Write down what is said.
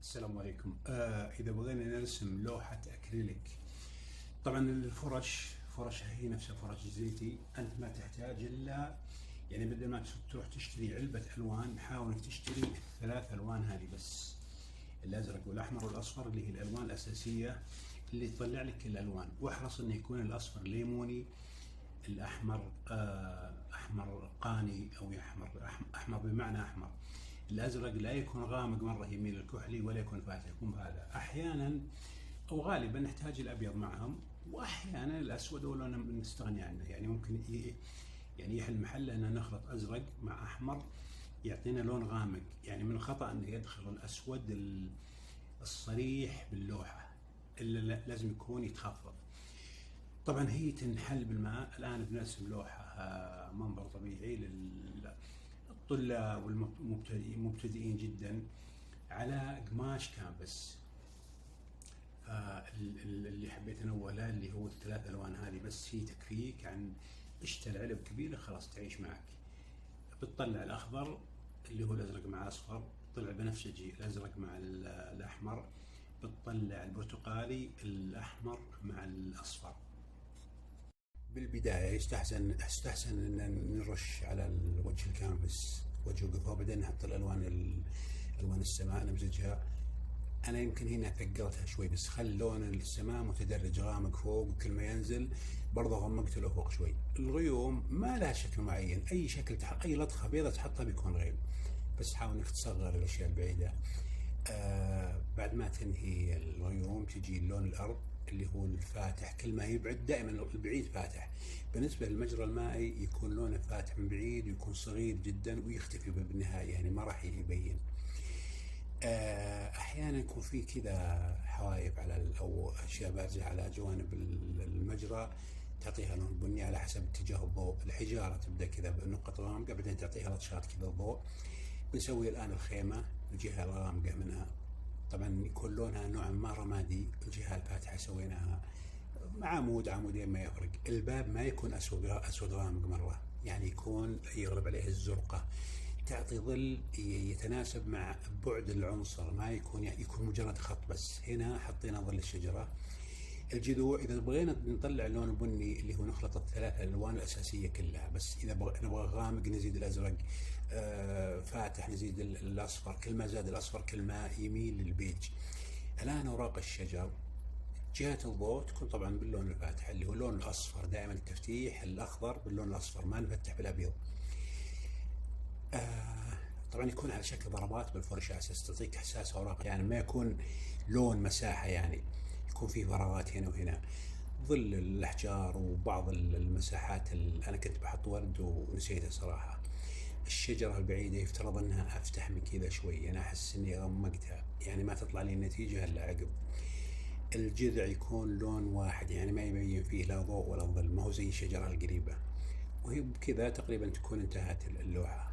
السلام عليكم. إذا بغينا نرسم لوحة أكريليك، طبعا فرشها هي نفسها فرش زيتي. أنت ما تحتاج إلا يعني بدل ما تروح تشتري علبة ألوان، حاول إنك تشتري الثلاث ألوان هذه بس، الأزرق والأحمر والأصفر، اللي هي الألوان الأساسية اللي تطلع لك الألوان. واحرص إنه يكون الأصفر ليموني، الأحمر أحمر قاني أو أحمر بمعنى أحمر. الازرق لا يكون غامق مره يميل الكحلي، ولا يكون فاتح، يكون هذا. احيانا او غالبا نحتاج الابيض معهم، واحيانا الاسود ولا نستغني عنه. يعني ممكن يعني يحل محله ان نخلط ازرق مع احمر يعطينا لون غامق. يعني من الخطا انه يدخل الاسود الصريح باللوحه، الا لازم يكون يتخفض. طبعا هي تنحل بالماء. الان بنرسم لوحه منظر طبيعي للطلاب والمبتدئين جدا على قماش كانفاس. اللي حبيت انوه له اللي هو الثلاث الوان هذه بس، هي تكفيك عن اشتري علب كبيره خلاص تعيش معك. بتطلع الاخضر اللي هو الازرق مع اصفر، بتطلع بنفسجي الازرق مع الاحمر، بتطلع البرتقالي الاحمر مع الاصفر. بالبداية يستحسن ان نرش على وجه الكانفاس وجه القفا، وبعدين نحط الوان السماء نمزجها. انا يمكن هنا ثقلتها شوي، بس خل لون السماء متدرج غامق فوق، وكل ما ينزل برضه غمقت الافق شوي. الغيوم ما لها شكل معين، اي شكل اي لطخه بيضة تحطها بيكون غيم، بس حاول انك تصغر الاشياء البعيده. بعد ما تنهي الغيوم تجي لون الارض اللي هو الفاتح. كل ما يبعد دائما البعيد فاتح. بالنسبه للمجرى المائي يكون لونه فاتح من بعيد، ويكون صغير جدا ويختفي بالنهايه، يعني ما راح يبين. احيانا يكون في كذا حوايب على او اشياء بارزه على جوانب المجرى، تعطيها لون بني على حسب اتجاه الضوء. الحجاره تبدا كذا بنقط غامقه، بعدين تعطيها لطشات كذا الضوء. بنسوي الان الخيمه الجهه الغامقه منها، طبعا يكون لونها نوعا ما رمادي. الجهه الفاتحه سويناها مع عمودين ما يفرق. الباب ما يكون اسود غامق مره، يعني يكون يغلب عليه الزرقه، تعطي ظل يتناسب مع بعد العنصر، ما يكون مجرد خط بس. هنا حطينا ظل الشجره. الجذوع اذا بغينا نطلع اللون البني اللي هو نخلط الثلاث الالوان الاساسيه كلها، بس اذا نبغى غامق نزيد الازرق، فاتح نزيد الاصفر. كل ما زاد الاصفر كل ما يميل للبيج. الان اوراق الشجر جهة الضوء تكون طبعا باللون الفاتح اللي هو اللون الاصفر. دائما التفتيح الاخضر باللون الاصفر، ما نفتح بالابيض. طبعا يكون على شكل ضربات بالفرشة على اساس تعطيك احساس اوراق، يعني ما يكون لون مساحة، يعني يكون في فراغات هنا وهنا. ظل الاحجار وبعض المساحات انا كنت بحط ورد ونسيته صراحة. الشجرة البعيدة يفترض انها افتح من كذا شوي، انا احس اني غمقتها، يعني ما تطلع لي النتيجة الا عقب. الجذع يكون لون واحد، يعني ما يبين فيه لا ضوء ولا ظل، ما هو زي الشجرة القريبة. وهي بكذا تقريبا تكون انتهت اللوحة.